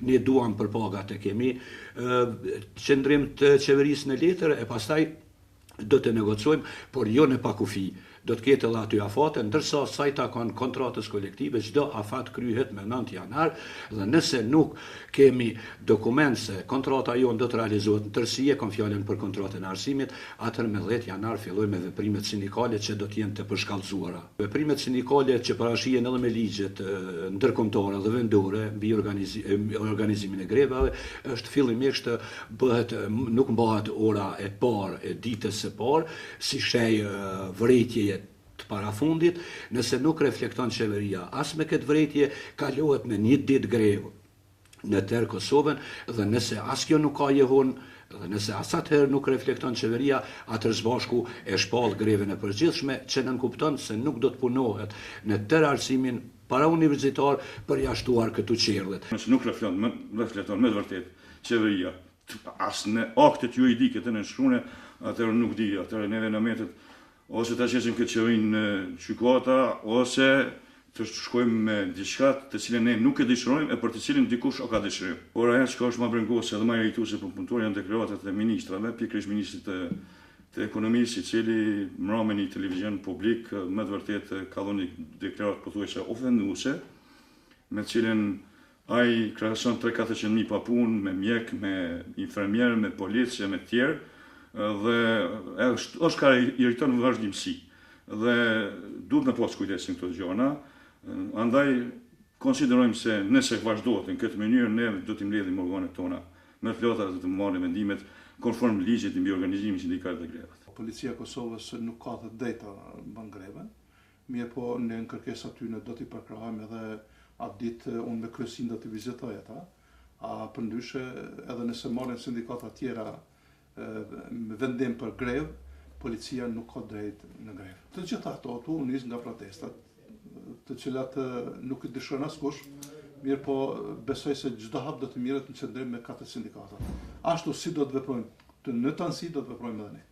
Ne duam për pagat e kemi qëndrim të qeverisë në letër e pastaj do të negocojmë, por jo në pakufi. Do të ketë edhe aty afate, ndërsa sa i takon kontratës kolektive, çdo afat kryhet me 9 janar, dhe nëse nuk kemi dokument se kontrata jonë do të realizohet në tërësi, e kam fjalën për kontratën e arsimit, atëherë me 10 janar fillojmë me veprimet sindikale që do të jenë të përshkallëzuara. Veprimet sindikale që parashihen edhe me ligjet ndërkombëtare dhe vendore mbi organizimin e grevave është fillimisht nuk bëhet ora e parë e ditës së parë, si shej vërejtje të parafundit, nëse nuk reflekton qeveria as me këtë vërejtje, kalohet me 1 ditë grevë në tërë Kosovën, dhe nëse as kjo nuk ka jehon, dhe nëse as atëherë nuk reflekton qeveria, atëherë së bashku e shpall grevën e përgjithshme, që nënkupton se nuk do të punohet në tërë arsimin para universitar për jashtuar këtu qerllet. Nëse nuk reflekton me vërtet qeveria, as në aktet juridike të nënshkruane, atëherë nuk di, atëherë neve në metet ose ta qesim këtë qeverin në gjykata, ose të shkojmë me diçka të cilën ne nuk e dëshirojmë e për të cilën dikush o ka dëshirim. Por ajo që është më brengose dhe më irrituese për punëtor janë deklaratat e ministrave, pikërisht ministrit të ekonomisë, i cili mbrëmë në televizion publik me të vërtetë ka dhënë deklaratë pothuajse ofenduese, me të cilën ai krahason 300-400.000 pa punë me mjek, me infermier, me policë, me të tjerë, dhe është ka irriton në vazhdimsi. Dhe duhet në pas kujdesin këto gjona, andaj konsiderojmë se nëse vazhdohet në këtë mënyrë, ne do t'i mbledhim organet tona me flotat dhe të marrim vendimet konform ligjit mbi organizimin sindikal dhe grevat. Policia e Kosovës nuk ka të drejta mban greven, mirë po në kërkesë aty ne do t'i përkrahojmë edhe atë ditë unë me kryesin do t'i vizitoj ata, përndryshe edhe nëse marrin sindikata tjera vendim për grev, policia nuk ka drejt në grev. Të gjitha ato u nis nga protestat, të cilat nuk i dëshiron askush, mirë po besoj se çdo hap do të mirret në qëndrim me katër sindikata. Ashtu si do të veprojmë në të anësi, do të veprojmë edhe ne.